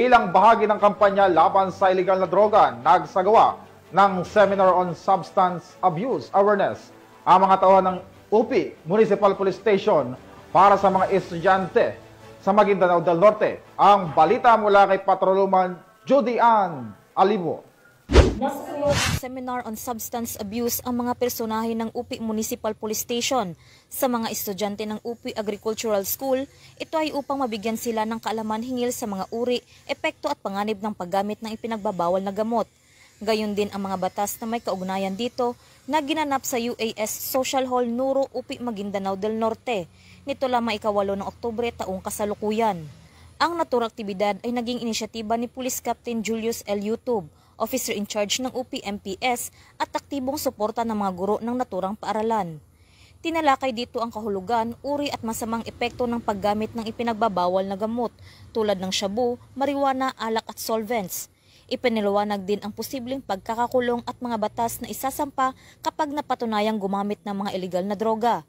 Bilang bahagi ng kampanya laban sa illegal na droga, nagsagawa ng Seminar on Substance Abuse Awareness ang mga tauhan ng UP Municipal Police Station para sa mga estudyante sa Maguindanao del Norte. Ang balita mula kay Patrolwoman Judy Ann Alibo. Seminar on Substance Abuse ang mga personahe ng UP Municipal Police Station sa mga estudyante ng UP Agricultural School. Ito ay upang mabigyan sila ng kaalaman hinggil sa mga uri, epekto at panganib ng paggamit ng ipinagbabawal na gamot. Gayon din ang mga batas na may kaugnayan dito na ginanap sa UAS Social Hall Nuro, UP Maguindanao del Norte. Nito lamang ika-8 ng Oktubre taong kasalukuyan. Ang naturang aktibidad ay naging inisyatiba ni Police Captain Julius L. Yutub, Officer in Charge ng UP MPS at aktibong suporta ng mga guro ng naturang paaralan. Tinalakay dito ang kahulugan, uri at masamang epekto ng paggamit ng ipinagbabawal na gamot tulad ng shabu, marijuana, alak at solvents. Ipiniliwanag din ang posibleng pagkakakulong at mga batas na isasampa kapag napatunayang gumamit ng mga iligal na droga.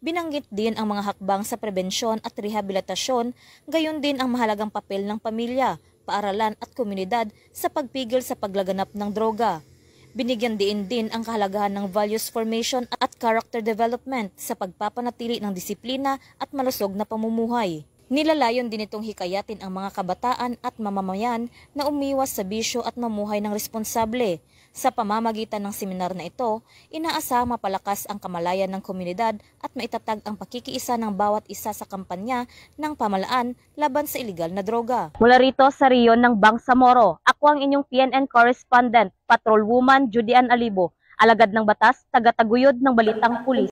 Binanggit din ang mga hakbang sa prebensyon at rehabilitasyon, gayon din ang mahalagang papel ng pamilya, paaralan at komunidad sa pagpigil sa paglaganap ng droga. Binigyan din ang kahalagahan ng values formation at character development sa pagpapanatili ng disiplina at malusog na pamumuhay. Nilalayon din itong hikayatin ang mga kabataan at mamamayan na umiwas sa bisyo at mamuhay ng responsable. Sa pamamagitan ng seminar na ito, inaasahang mapalakas ang kamalayan ng komunidad at maitatag ang pakikiisa ng bawat isa sa kampanya ng pamalaan laban sa iligal na droga. Mula rito sa Riyon ng Bangsamoro, ako ang inyong PNN correspondent, Patrolwoman Judy Ann Alibo, alagad ng batas, tagataguyod ng Balitang Pulis.